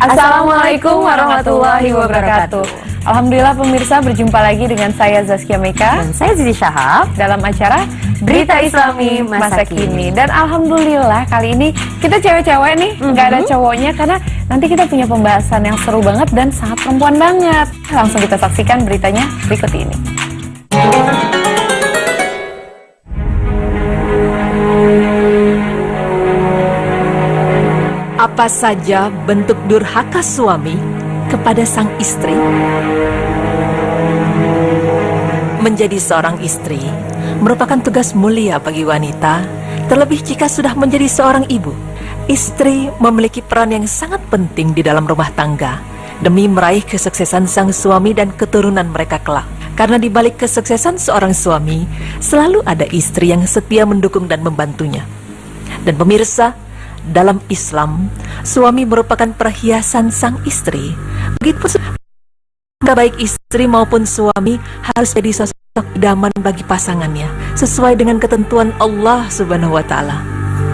Assalamualaikum warahmatullahi wabarakatuh. Alhamdulillah pemirsa, berjumpa lagi dengan saya Zaskia Meka dan saya Zizi Syahab dalam acara Berita Islami Masa Kini. Dan alhamdulillah kali ini kita cewek-cewek nih, nggak ada cowoknya karena nanti kita punya pembahasan yang seru banget dan sangat perempuan banget. Langsung kita saksikan beritanya berikut ini. Apa saja bentuk durhaka suami kepada sang istri? Menjadi seorang istri merupakan tugas mulia bagi wanita, terlebih jika sudah menjadi seorang ibu. Istri memiliki peran yang sangat penting di dalam rumah tangga demi meraih kesuksesan sang suami dan keturunan mereka kelak. Karena di balik kesuksesan seorang suami selalu ada istri yang setia mendukung dan membantunya. Dan pemirsa, dalam Islam, suami merupakan perhiasan sang istri. Begitu baik istri maupun suami harus jadi sosok idaman bagi pasangannya, sesuai dengan ketentuan Allah Subhanahu wa Ta'ala.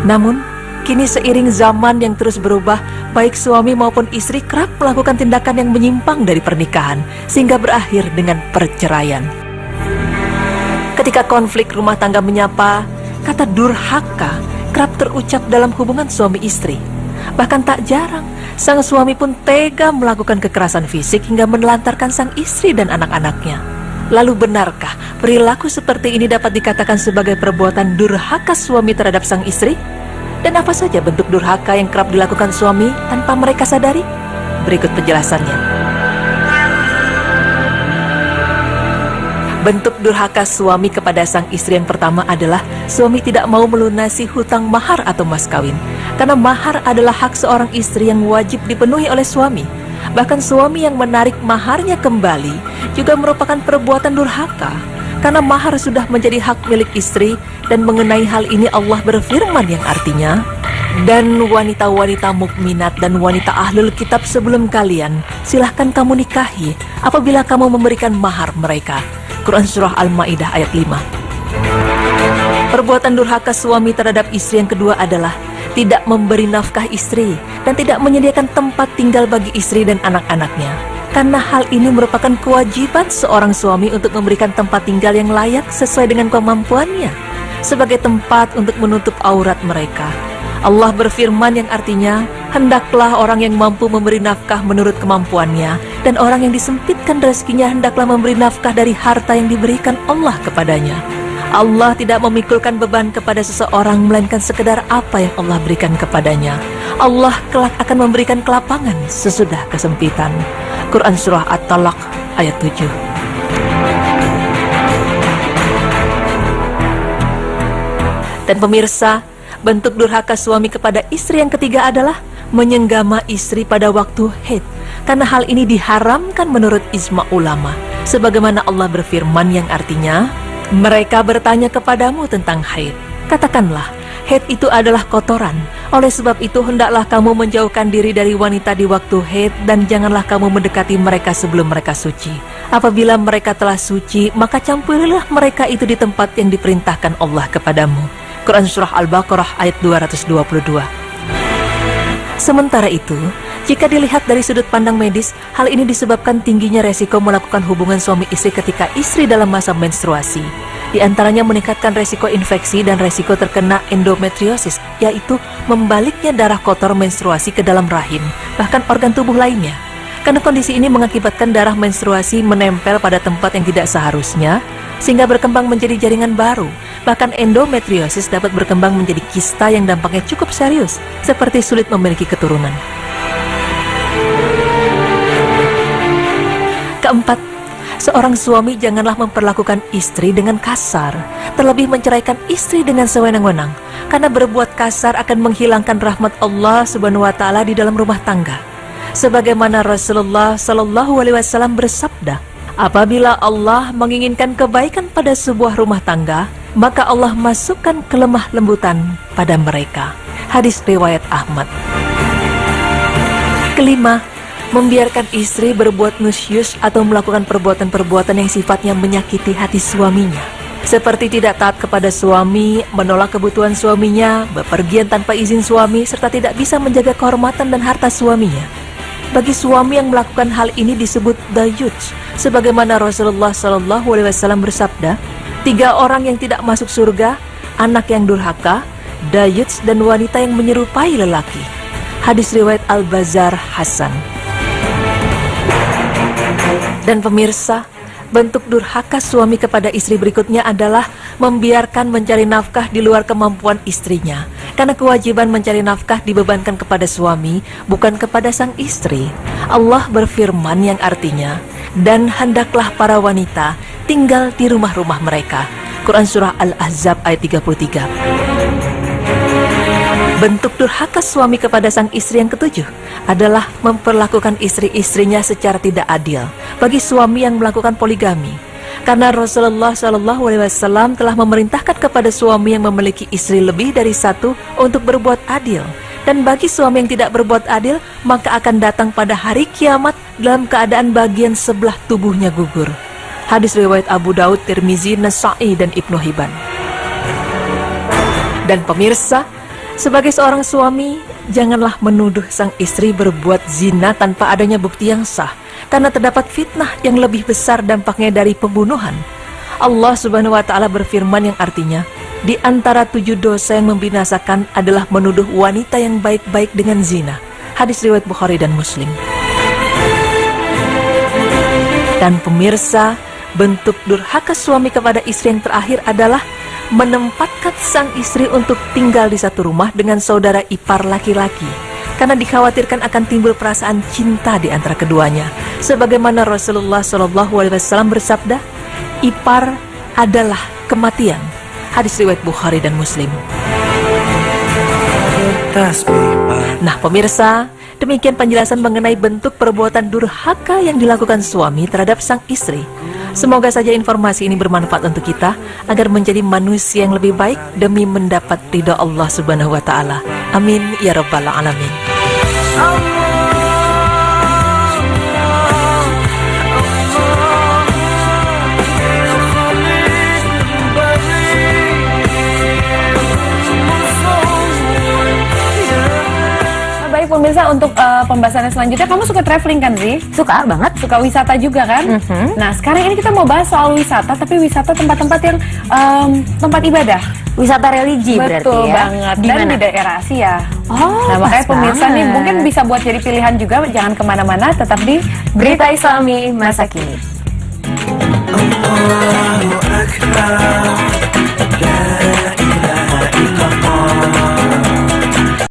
Namun, kini seiring zaman yang terus berubah, baik suami maupun istri kerap melakukan tindakan yang menyimpang dari pernikahan, sehingga berakhir dengan perceraian. Ketika konflik rumah tangga menyapa, kata durhaka kerap terucap dalam hubungan suami istri. Bahkan tak jarang, sang suami pun tega melakukan kekerasan fisik hingga menelantarkan sang istri dan anak-anaknya. Lalu benarkah perilaku seperti ini dapat dikatakan sebagai perbuatan durhaka suami terhadap sang istri? Dan apa saja bentuk durhaka yang kerap dilakukan suami tanpa mereka sadari? Berikut penjelasannya. Bentuk durhaka suami kepada sang istri yang pertama adalah suami tidak mau melunasi hutang mahar atau mas kawin. Karena mahar adalah hak seorang istri yang wajib dipenuhi oleh suami. Bahkan suami yang menarik maharnya kembali juga merupakan perbuatan durhaka. Karena mahar sudah menjadi hak milik istri, dan mengenai hal ini Allah berfirman yang artinya, dan wanita-wanita mukminat dan wanita ahlul kitab sebelum kalian, silahkan kamu nikahi apabila kamu memberikan mahar mereka. Quran Surah Al-Ma'idah ayat 5. Perbuatan durhaka suami terhadap istri yang kedua adalah tidak memberi nafkah istri dan tidak menyediakan tempat tinggal bagi istri dan anak-anaknya. Karena hal ini merupakan kewajiban seorang suami untuk memberikan tempat tinggal yang layak sesuai dengan kemampuannya, sebagai tempat untuk menutup aurat mereka. Allah berfirman yang artinya, hendaklah orang yang mampu memberi nafkah menurut kemampuannya, dan orang yang disempitkan rezekinya hendaklah memberi nafkah dari harta yang diberikan Allah kepadanya. Allah tidak memikulkan beban kepada seseorang, melainkan sekedar apa yang Allah berikan kepadanya. Allah kelak akan memberikan kelapangan sesudah kesempitan. Quran Surah At-Talaq ayat 7. Dan pemirsa, bentuk durhaka suami kepada istri yang ketiga adalah menyenggama istri pada waktu haid. Karena hal ini diharamkan menurut ijma ulama. Sebagaimana Allah berfirman yang artinya, mereka bertanya kepadamu tentang haid. Katakanlah, haid itu adalah kotoran. Oleh sebab itu hendaklah kamu menjauhkan diri dari wanita di waktu haid, dan janganlah kamu mendekati mereka sebelum mereka suci. Apabila mereka telah suci, maka campurilah mereka itu di tempat yang diperintahkan Allah kepadamu. Quran Surah Al-Baqarah ayat 222. Sementara itu, jika dilihat dari sudut pandang medis, hal ini disebabkan tingginya resiko melakukan hubungan suami istri ketika istri dalam masa menstruasi. Di antaranya meningkatkan resiko infeksi dan resiko terkena endometriosis, yaitu membaliknya darah kotor menstruasi ke dalam rahim, bahkan organ tubuh lainnya. Karena kondisi ini mengakibatkan darah menstruasi menempel pada tempat yang tidak seharusnya, sehingga berkembang menjadi jaringan baru. Bahkan endometriosis dapat berkembang menjadi kista yang dampaknya cukup serius, seperti sulit memiliki keturunan. Keempat, seorang suami janganlah memperlakukan istri dengan kasar, terlebih menceraikan istri dengan sewenang-wenang, karena berbuat kasar akan menghilangkan rahmat Allah Subhanahu wa Ta'ala di dalam rumah tangga. Sebagaimana Rasulullah Sallallahu Alaihi Wasallam bersabda, apabila Allah menginginkan kebaikan pada sebuah rumah tangga, maka Allah masukkan kelemah lembutan pada mereka. Hadis riwayat Ahmad. Kelima, membiarkan istri berbuat nusyus atau melakukan perbuatan-perbuatan yang sifatnya menyakiti hati suaminya, seperti tidak taat kepada suami, menolak kebutuhan suaminya, bepergian tanpa izin suami, serta tidak bisa menjaga kehormatan dan harta suaminya. Bagi suami yang melakukan hal ini disebut dayuj, sebagaimana Rasulullah SAW bersabda, 3 orang yang tidak masuk surga, anak yang durhaka, dayuj, dan wanita yang menyerupai lelaki. Hadis riwayat Al-Bazzar Hasan. Dan pemirsa, bentuk durhaka suami kepada istri berikutnya adalah membiarkan mencari nafkah di luar kemampuan istrinya. Karena kewajiban mencari nafkah dibebankan kepada suami, bukan kepada sang istri. Allah berfirman yang artinya, dan hendaklah para wanita tinggal di rumah-rumah mereka. Quran Surah Al-Ahzab ayat 33. Bentuk durhaka suami kepada sang istri yang ketujuh adalah memperlakukan istri-istrinya secara tidak adil. Bagi suami yang melakukan poligami, karena Rasulullah SAW telah memerintahkan kepada suami yang memiliki istri lebih dari 1 untuk berbuat adil. Dan bagi suami yang tidak berbuat adil, maka akan datang pada hari kiamat dalam keadaan bagian sebelah tubuhnya gugur. Hadis riwayat Abu Daud, Tirmizi, Nasa'i, dan Ibnu Hibban. Dan pemirsa, sebagai seorang suami, janganlah menuduh sang istri berbuat zina tanpa adanya bukti yang sah, karena terdapat fitnah yang lebih besar dampaknya dari pembunuhan. Allah Subhanahu wa Ta'ala berfirman yang artinya, di antara 7 dosa yang membinasakan adalah menuduh wanita yang baik-baik dengan zina. Hadis riwayat Bukhari dan Muslim. Dan pemirsa, bentuk durhaka suami kepada istri yang terakhir adalah menempatkan sang istri untuk tinggal di satu rumah dengan saudara ipar laki-laki, karena dikhawatirkan akan timbul perasaan cinta di antara keduanya. Sebagaimana Rasulullah SAW bersabda, ipar adalah kematian. Hadis riwayat Bukhari dan Muslim. Nah pemirsa, demikian penjelasan mengenai bentuk perbuatan durhaka yang dilakukan suami terhadap sang istri. Semoga saja informasi ini bermanfaat untuk kita agar menjadi manusia yang lebih baik demi mendapat ridha Allah Subhanahu wa Ta'ala. Amin ya rabbal alamin. Baik pemirsa, untuk pembahasannya selanjutnya, kamu suka traveling kan Zi? Suka banget. Suka wisata juga kan? Nah sekarang ini kita mau bahas soal wisata, tapi wisata tempat-tempat yang tempat ibadah. Wisata religi berarti Betul ya. banget. Di Dan mana? di daerah Asia. Oh, Nah makanya pas pemirsa nih banget. mungkin bisa buat jadi pilihan juga. Jangan kemana-mana, tetap di Berita Islami Masa Kini.